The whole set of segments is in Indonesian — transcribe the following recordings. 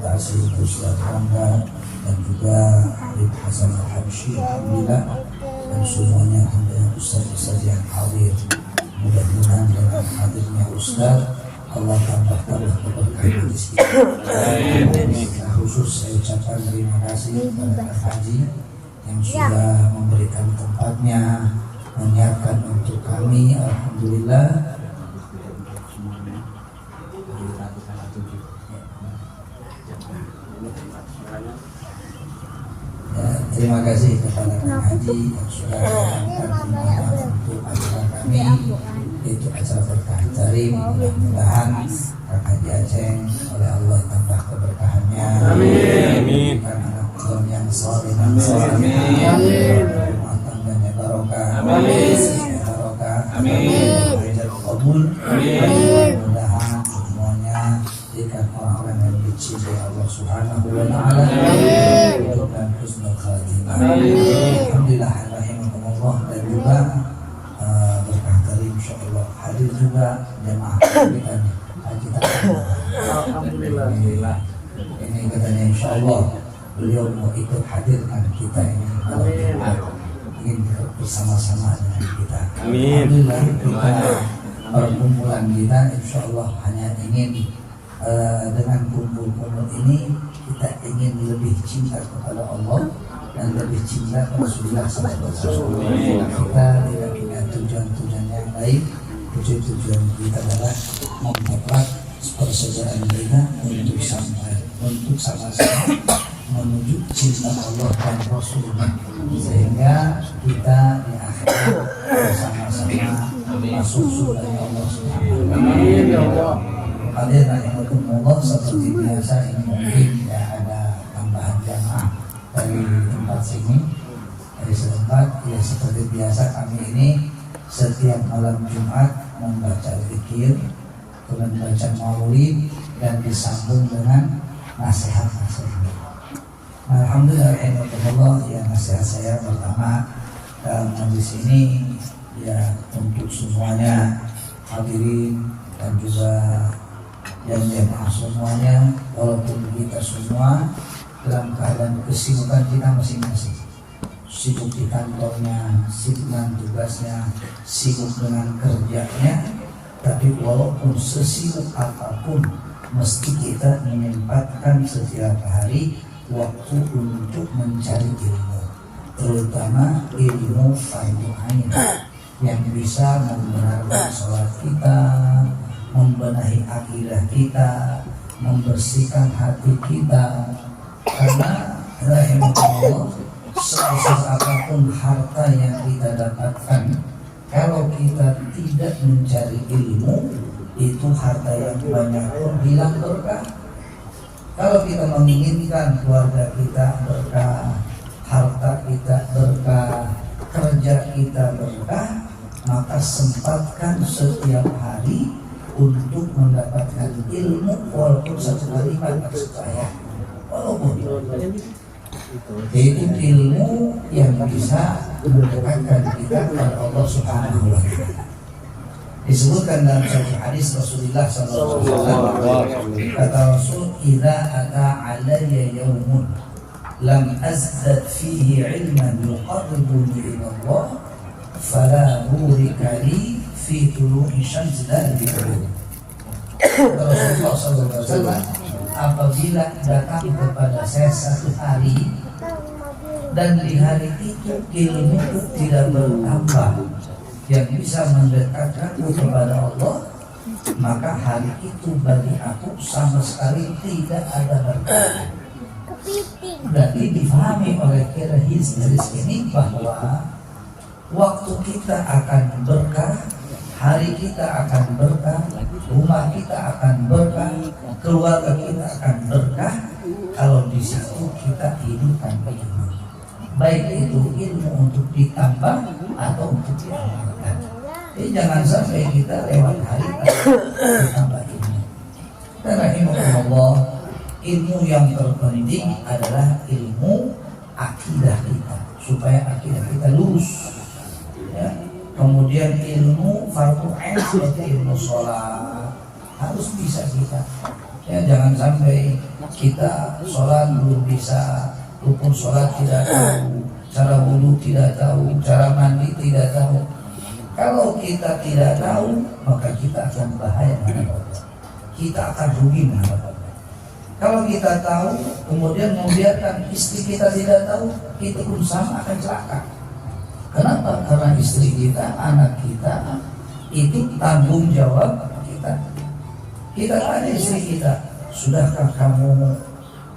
Tasir Ustaz Rangga dan juga Habib Hasan Al-Habsyi, alhamdulillah, dan semuanya alhamdulillah Ustaz-Ustaz yang hadir. Mudah-mudahan dengan hadirnya Ustaz Allah tambah-tambah keberkahan di sini. Khusus saya ucapkan terima kasih kepada Pak Haji yang sudah memberikan tempatnya, menyiapkan untuk kami, alhamdulillah. Ya, terima kasih kepada Pak Haji yang sudah menyiapkan tempat untuk acara kami, yaitu acara berkah tarim. Mudah-mudahan Pak Haji Aceh oleh Allah tambah keberkahannya. Amin. Anak Tuhan yang saleh dan saleh. Amin. Rumah tangganya barokah. Amin. Barokah. Amin. Kabul. Amin. Mudah-mudahan semuanya jadikan orang-orang yang dicintai Allah Subhanahu wa taala. Dan husnul khatimah. Alhamdulillah rahimakumullah. Dan juga berkah tarim insyaallah hadir juga jemaah kita. Alhamdulillah. Ini katanya insyaallah beliau mau ikut hadirkan kita ini kalau kita ingin bersama-sama dengan kita. Alhamdulillah kita perkumpulan kita insyaallah hanya ingin dengan kumpul-kumpul ini kita ingin lebih cinta kepada Allah dan lebih cinta kepada Rasulullah SAW. Kita tidak punya tujuan-tujuan yang lain. Tujuan kita adalah memperkuat persaudaraan kita untuk sama-sama menuju cinta Allah dan Rasulullah, sehingga kita di akhirat bersama-sama masuk surga Allah Subhanahu wa taala. Hadirin rahimakumullah, seperti biasa ini mungkin tidak ada tambahan jamaah dari tempat sini dari setempat. Ya seperti biasa kami ini setiap malam Jumat membaca zikir, kemudian membaca maulid dan disambung dengan nasihat-nasihat. Alhamdulillah, ya nasihat saya pertama dalam majlis ini ya untuk semuanya hadirin dan juga yang jemaah semuanya, walaupun kita semua dalam keadaan kesibukan kita masing-masing, sibuk di kantornya, sibuk dengan tugasnya, sibuk dengan kerjanya, tapi walaupun sesibuk apapun mesti kita menyempatkan setiap hari waktu untuk mencari ilmu, terutama ilmu fardu ain yang bisa membenarkan sholat kita, membenahi akidah kita, membersihkan hati kita. Karena rahimahullah, sebesar apapun harta yang kita dapatkan, kalau kita tidak mencari ilmu, itu harta yang banyak pun hilang berkah. Kalau kita menginginkan keluarga kita berkah, harta kita berkah, kerja kita berkah, maka sempatkan setiap hari untuk mendapatkan ilmu, walaupun satu kalimat supaya walaupun itu ilmu yang bisa mendekatkan kita kepada Allah Subhanahu wa taala. Disebutkan dalam satu hadis Rasulullah SAW, kata Rasul, "Idza ata alayya yawmun lam azdad fihi ilman yuqarribuni ila Allah, fala burika li fi tulu'i syams dari ghurub." Rasulullah SAW, apabila datang kepada saya satu hari dan di hari itu ilmu tidak bertambah yang bisa mendekatkanku kepada Allah, maka hari itu bagi aku sama sekali tidak ada berkah. Berarti difahami oleh hadis ini bahwa waktu kita akan berkah, hari kita akan berkah, rumah kita akan berkah, keluarga kita akan berkah kalau di situ kita hidupkan ilmu. Baik itu ilmu untuk ditambah atau untuk diamalkan. Jadi jangan sampai kita lewat hari ditambah ilmu. Dan rahimahullah, ilmu yang terpenting adalah ilmu akidah kita, supaya akidah kita lurus. Ya. Kemudian ilmu fardu ain seperti ilmu sholat harus bisa kita. Ya, jangan sampai kita sholat belum bisa, rukun sholat tidak tahu, cara wudhu tidak tahu, cara mandi tidak tahu. Kalau kita tidak tahu, maka kita akan bahaya menghadap Allah. Kita akan rugi menghadap Allah. Kalau kita tahu, kemudian membiarkan istri kita tidak tahu, kita pun sama akan celaka. Kenapa? Karena istri kita, anak kita, itu tanggung jawab kita. Kita tanya istri kita, sudahkah kamu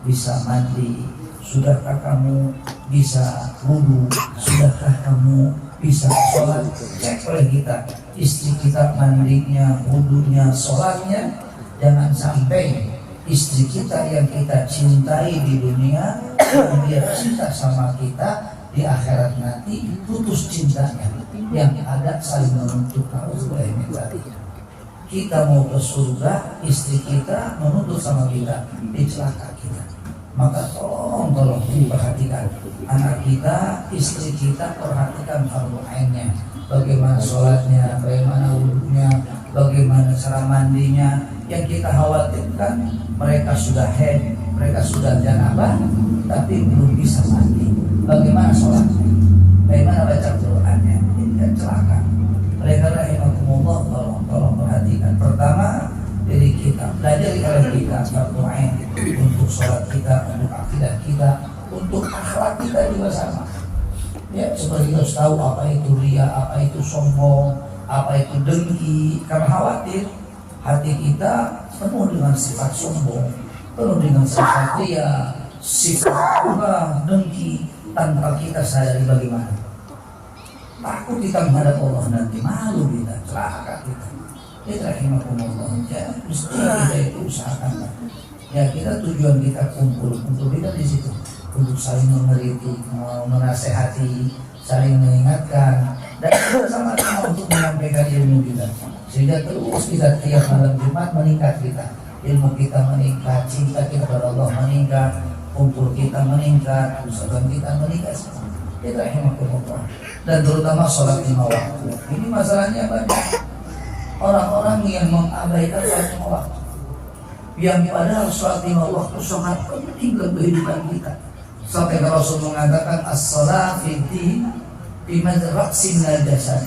bisa mandi? Sudahkah kamu bisa wudhu? Sudahkah kamu bisa sholat? Cek oleh kita, istri kita mandinya, wudhunya, sholatnya. Jangan sampai istri kita yang kita cintai di dunia, dia cinta sama kita di akhirat nanti putus cintanya, yang ada saling menuntut. Kita mau ke surga, istri kita menuntut sama kita, celaka kita. Maka tolong diperhatikan anak kita, istri kita, perhatikan fardu ainnya. Bagaimana sholatnya, bagaimana wudhunya, bagaimana cara mandinya. Yang kita khawatirkan, mereka sudah haid, mereka sudah janabah, tapi belum bisa mandi. Bagaimana sholatnya, bagaimana baca Qur'annya, ini kan celaka. Mereka rahimakumullah, tolong perhatikan. Pertama, diri kita, belajar oleh kita fardu ain untuk sholat kita, untuk akidah kita, untuk akhlak kita juga sama. Ya, seperti kita tahu apa itu ria, apa itu sombong, apa itu dengki. Karena khawatir hati kita penuh dengan sifat sombong, penuh dengan sifat ria, sifat dengki, tanpa kita sadari bagaimana. Takut kita menghadap Allah nanti, malu kita, celaka kita. Ya rahimakumullah, ya mesti kita itu usahakan. Ya kita tujuan kita kumpul kita di situ untuk saling mengkritik, menasehati, saling mengingatkan, dan sama-sama untuk menyampaikan ilmu kita, sehingga terus kita tiap malam Jumat meningkat kita, ilmu kita meningkat, cinta kita kepada Allah meningkat, kumpul kita meningkat, usaha kita meningkat. Ya rahimakumullah. Dan terutama sholat 5 waktu. Ini masalahnya banyak orang-orang yang mengabaikan sholat 5 waktu, yang padahal sholat 5 waktu sangat penting dalam kehidupan kita. Sampai Rasul mengatakan as-sholat fi madzraksin najasah.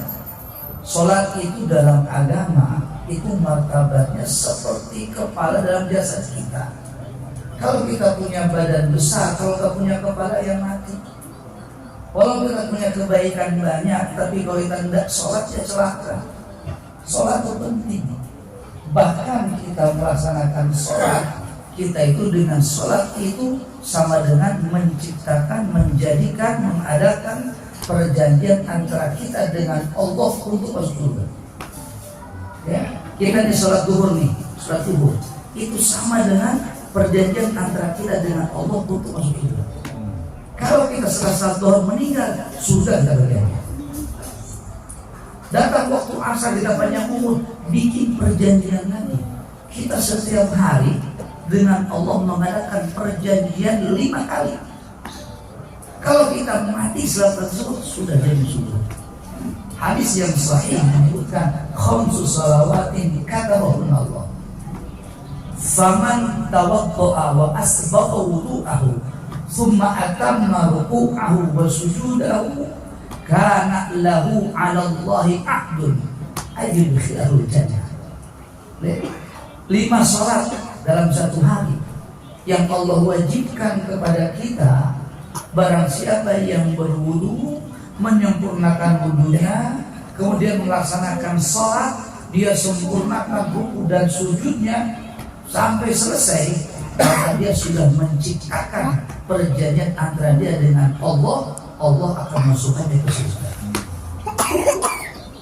Sholat itu dalam agama itu martabatnya seperti kepala dalam jasad kita. Kalau kita punya badan besar, kalau kita punya kepala yang mati. Walau kita punya kebaikan banyak, tapi kalau kita tidak sholat ya celaka. Sholat itu penting. Bahkan kita melaksanakan sholat, kita itu dengan sholat itu sama dengan menciptakan, menjadikan, mengadakan perjanjian antara kita dengan Allah untuk masuk surga. Ya, kita di sholat zuhur nih, sholat zuhur itu sama dengan perjanjian antara kita dengan Allah untuk masuk surga. Kalau kita setelah sholat zuhur meninggal, surga kita berjanji. Datang waktu asar kita panjang umur, bikin perjanjian lagi. Kita setiap hari dengan Allah mengadakan perjanjian 5 kali. Kalau kita mati setelah tersebut sudah jadi surga. Hadis yang sahih menyebutkan khamsu salawatin katabahun Allah. Faman tawadda'a wa asbagha wudu'ahu thumma atamma ruku'ahu wa sujudahu kana lahu 'ala Allahi 'ahdun ayyudkhilahul jannah. 5 salat dalam satu hari yang Allah wajibkan kepada kita. Barang siapa yang berwudu, menyempurnakan wudunya, kemudian melaksanakan sholat, dia sempurnakan ruku dan sujudnya sampai selesai, maka dia sudah menciptakan perjanjian antara dia dengan Allah. Allah akan masukkan dia ke surga.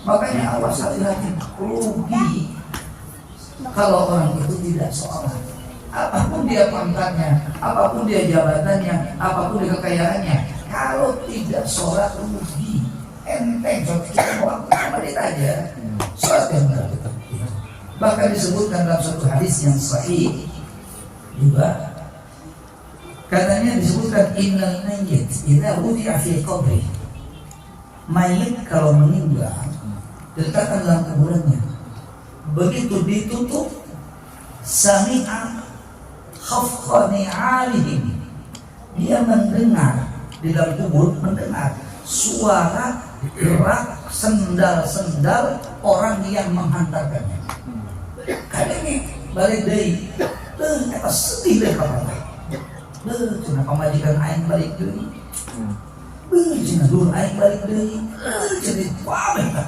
Makanya awas hati-hati, rugi kalau orang itu tidak sholat. Apapun dia pangkatnya, apapun dia jabatannya, apapun dia kekayaannya, kalau tidak sholat rugi. Enteng sholat waktu menit aja, sholat yang benar. Bahkan disebutkan dalam satu hadis yang sahih juga, katanya disebutkan innal mayyit idza wudi'a fi qabri. Mayit kalau meninggal diletakkan dalam kuburannya, begitu ditutup, sami'a khafqani alihim. Dia mendengar di dalam kubur, mendengar suara gerak sendal-sendal orang yang menghantarkannya. Kadang-kadang balik dari kata sedih deh kata. Cina pemajikan aing balik dari. Cina dulu aing balik dari. Jadi apa?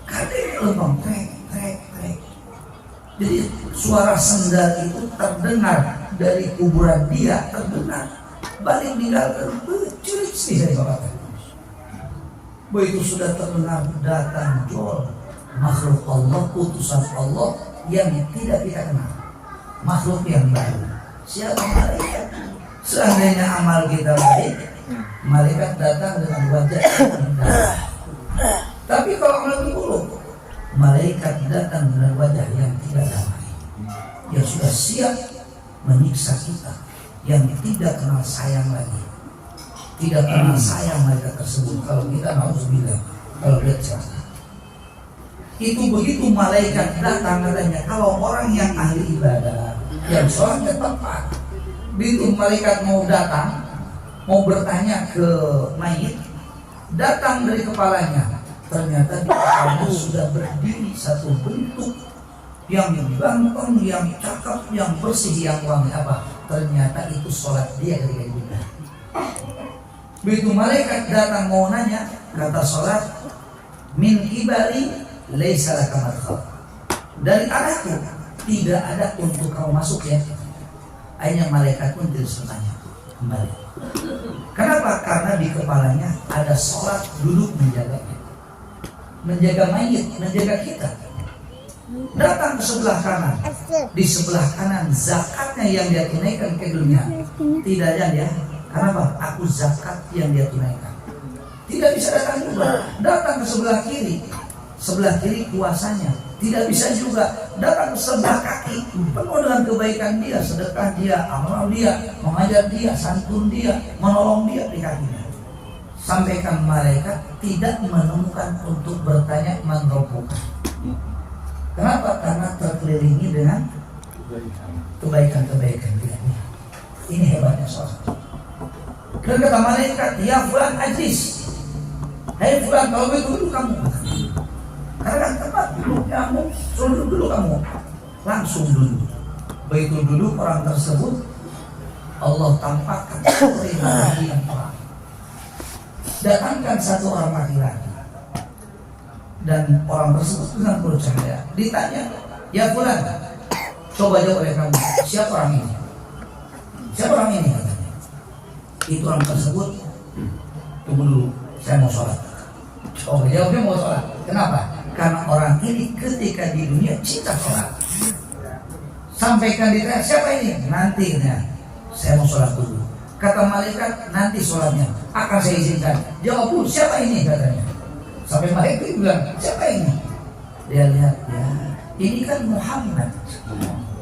Kadang lembang trek. Jadi suara sendal itu terdengar dari kuburan dia, terdengar. Balik meninggalkan, curi sih saya katakan. Begitu sudah terdengar datang jol makhluk Allah, utusan Allah yang tidak kita kenal, makhluk yang baru. Siapa malaikat? Seandainya amal kita baik, malaikat datang dengan wajah yang indah. Tapi kalau lebih buruk, malaikat datang dengan wajah yang tidak damai, yang sudah siap menyiksa kita, yang tidak kenal sayang lagi. Tidak kenal sayang mereka tersebut. Kalau kita nauzubillah, kalau lihat celaka. Itu begitu malaikat datang katanya, kalau orang yang ahli ibadah, yang sholatnya tepat, begitu malaikat mau datang, mau bertanya ke mayit, datang dari kepalanya, ternyata di kepalanya sudah berdiri satu bentuk yang ganteng, yang cakep, yang bersih, yang wangi. Apa? Ternyata itu sholat dia ketika ibadah. Begitu malaikat datang mau nanya, kata sholat, min kibali laisa laka madkhal. Dari arahku tidak ada untuk kau masuk ya. Akhirnya malaikat pun terus bertanya kembali. Kenapa? Karena di kepalanya ada sholat duduk menjaganya, menjaga mayit, menjaga kita. Datang ke sebelah kanan, di sebelah kanan zakatnya yang dia tunaikan ke dunia. Tidak ada ya. Kenapa? Aku zakat yang dia tunaikan. Tidak bisa datang juga. Datang ke sebelah kiri puasanya. Tidak bisa juga datang ke sebelah kaki, penuh dengan kebaikan dia, sedekah dia, amal dia, mengajar dia, santun dia, menolong dia di kakinya. Sampaikan malaikat tidak menemukan untuk bertanya menrobohkan. Kenapa? Karena terkelilingi dengan kebaikan-kebaikan dia. Ini hebatnya sholat. Dan kata malaikat, ya fulan ajlis. Hei fulan, kalau begitu dulu kamu. Karena kan tempat duduk kamu, suruh dulu kamu. Langsung duduk. Begitu duduk orang tersebut, Allah tampakkan pribadi yang terang. Datangkan satu orang laki-laki. Dan orang tersebut dengan penuh cahaya. Ditanya, ya fulan, coba jawab oleh kamu, siapa orang ini? Siapa orang ini? Katanya. Itu orang tersebut, tunggu dulu, saya mau sholat. Coba jawabnya mau sholat. Kenapa? Karena orang ini ketika di dunia cinta sholat. Sampaikan ditanya, siapa ini? Nanti ya, saya mau sholat dulu. Kata malaikat, nanti sholatnya akan saya izinkan. Jawab dulu, siapa ini? Katanya. Sampai malaikat bilang, siapa ini? Dia lihat, ya, ini kan Muhammad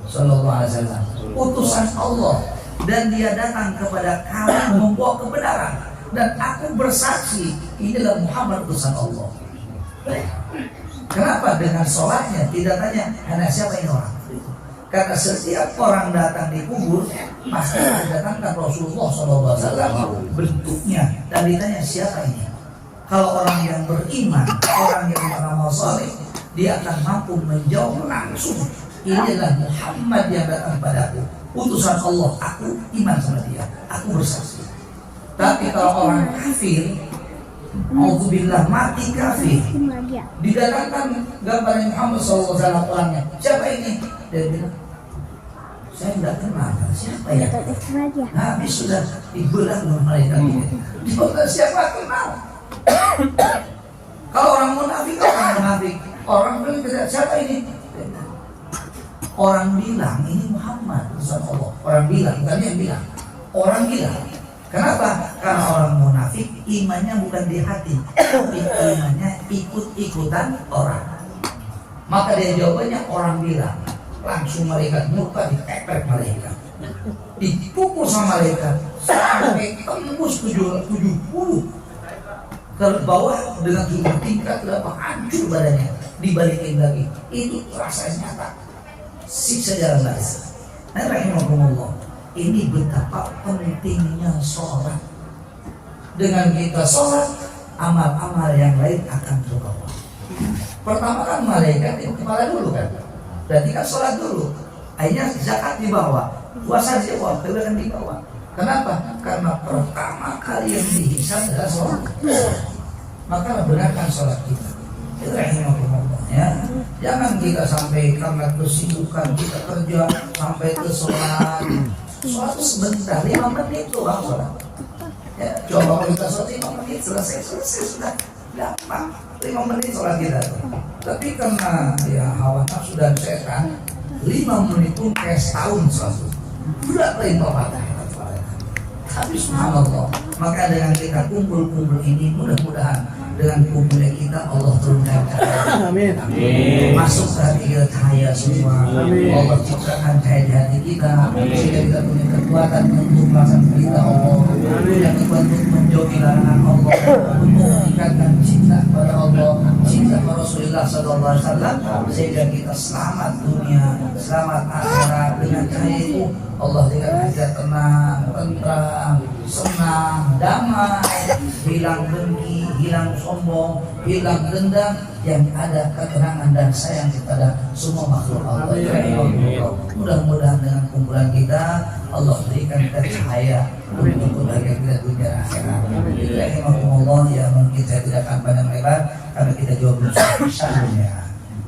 Sallallahu Alaihi Wasallam, utusan Allah. Dan dia datang kepada kamu membawa kebenaran. Dan aku bersaksi, inilah Muhammad utusan Allah. Kenapa? Dengan sholatnya tidak tanya, hanya siapa ini orang? Karena setiap orang datang di kubur pasti didatangkan Rasulullah SAW bentuknya dan ditanya siapa ini. Kalau orang yang beriman, orang yang beramal saleh, dia akan mampu menjawab langsung, inilah Muhammad yang datang padaku, utusan Allah, aku iman sama dia, aku bersaksi. Tapi kalau orang kafir, auzubillah, mati kafir, didatangkan gambar Muhammad SAW orangnya, siapa ini? Dia bilang, saya tidak kenal, siapa ya? Habis sudah dibelah oleh malaikat ini. Dia siapa kenal? Kalau orang munafik, orang bilang siapa ini? Orang bilang ini Muhammad utusan Allah. Orang bilang, bukan yang bilang. Orang bilang. Kenapa? Karena orang munafik imannya bukan di hati, tapi imannya ikut-ikutan orang. Maka dia jawabannya orang bilang. Langsung malaikat murka ditepek malaikat, dipukul sama malaikat sampai tembus 70 ke bawah dengan 7 tingkat, berapa hancur badannya, dibalikin lagi. Itu terasa nyata, siksa jalan baris. Nah, rahimahumullah. ini betapa pentingnya sholat. Dengan kita sholat, amal-amal yang lain akan terbawa. Pertama kan malaikat itu kepala dulu kan, berarti kan sholat dulu. Akhirnya zakat dibawa, puasa dibawa, kemudian dibawa. Kenapa? Karena pertama kali yang dihisab adalah sholat. Maka benarkan sholat kita. Itu ya. Jangan kita sampai karena kesibukan kita kerja sampai ke sholat. Sholat itu sebentar, 5 menit doang sholat. Ya, coba kalau kita sholat 5 menit selesai sudah gampang. 5 menit sholat kita. Tapi karena ya hawa nafsu dan setan, 5 menit pun kayak setahun sholat. Udah perintah patah. Tapi subhanallah, maka dengan kita kumpul-kumpul ini mudah-mudahan dengan kumpulnya kita Allah turunkan cahaya. Amin. Masuk ke hati kita cahaya semua. Amin. Allah ciptakan cahaya di hati kita sehingga kita punya kekuatan untuk melaksanakan perintah Allah. Punya kekuatan untuk menjauhi larangan Allah, untuk meningkatkan cinta kepada Allah, cinta kepada Rasulullah SAW, sehingga kita selamat dunia, selamat akhirat. Dengan cahaya itu Allah dengan hati tenang, tentram, senang, damai, hilang dengki, hilang sombong, hilang dendam, yang ada ketenangan dan sayang kepada semua makhluk Allah. Mudah-mudahan dengan kumpulan kita Allah berikan kita cahaya untuk kebahagiaan kita dunia akhirat. Bismillahirrahmanirrahim. Ya mungkin saya tidak akan panjang lebar karena kita jawab belum isya-nya.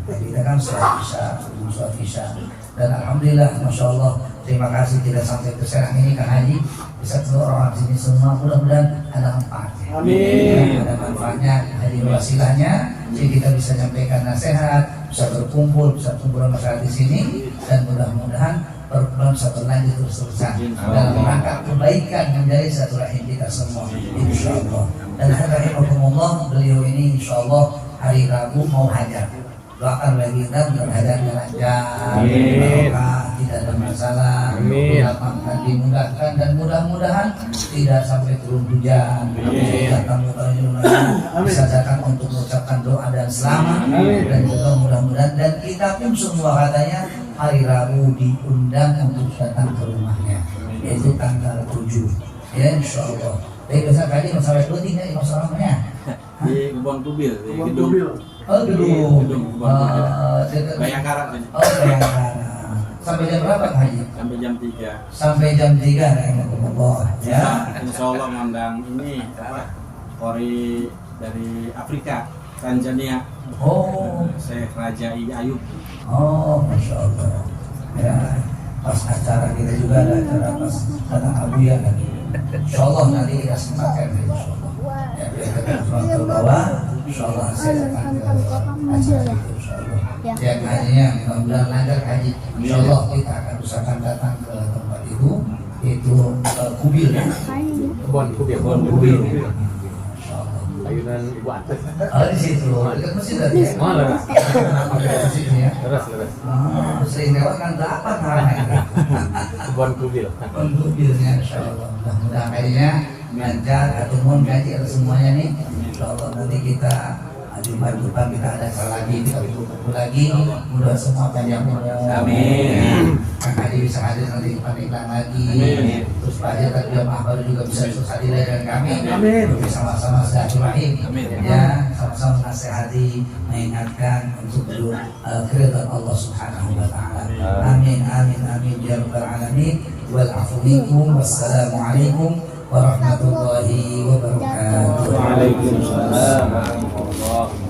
Kita kan sholat isya. Dan alhamdulillah, masya Allah, terima kasih kita sampai ke Serang ini Kang Haji bisa seluruh orang sini semua, mudah-mudahan ada manfaatnya. Amin. Ada manfaatnya, hadir wasilahnya, jadi kita bisa menyampaikan nasihat, bisa berkumpul, bisa kumpul masyarakat di sini, dan mudah-mudahan perkumpulan bisa berlanjut terus-terusan dalam rangka kebaikan menjadi silaturahim kita semua, insya Allah. Dan rahimahumullah, beliau ini insya Allah hari Rabu mau hajar. Doakan bagi kita berhajarnya lancar, barokah, tidak ada masalah, lapangkan, dimudahkan, dan mudah-mudahan tidak sampai turun hujan. Tamu-tamu bisa datang untuk mengucapkan doa dan selamat, dan juga mudah-mudahan, dan kita pun semua katanya hari Rabu diundang untuk datang ke rumahnya, yaitu tanggal 7, ya insya Allah. Tapi besok kali masalah itu tinggal di masalahnya di Kebon Kubil, di gedung. Gedung Bayangkara. Bayangkara. Sampai jam berapa Pak Haji? Sampai jam 3. Sampai jam 3 ya. Insya Allah ngundang ini Kori dari Afrika, Tanzania. Oh, Syekh Raja Ayub. oh, masya Allah. Ya, pas acara kita juga ada acara pas datang Abu ya kan. Insya Allah nanti kita sempatkan insya Allah. Ya, kita ke bawah. Insya Allah saya akan ke acara itu insya Allah. Ya kajinya mudah-mudahan lancar kaji. Insya Allah kita akan usahakan datang ke tempat itu Kubil ya. Kebon Kubil. Ayunan Ibu Ates. Oh di situ, dekat masjid tadi ya. Oh leres. Masjidnya. Leres. Sering lewat kan dapat namanya. Kebon Kubil. Kebon Kubilnya, insya Allah. Mudah-mudahan kayaknya lancar, atau gaji atau semuanya nih. Insya Allah nanti kita Jumat depan kita ada lagi, kita kumpul lagi. Mudah semua panjang umur. Amin. Kang Haji bisa hadir nanti di pernikahan lagi. Terus Pak Haji tadi baru juga bisa ikut hadir dengan kami. Amin. Untuk sama-sama silaturahim. Ya, sama-sama nasihati, mengingatkan untuk keridhaan Allah Subhanahu wa taala. Amin ya rabbal alamin. Wal afu minkum. Wassalamualaikum warahmatullahi wabarakatuh. Waalaikumsalam warahmatullahi wabarakatuh.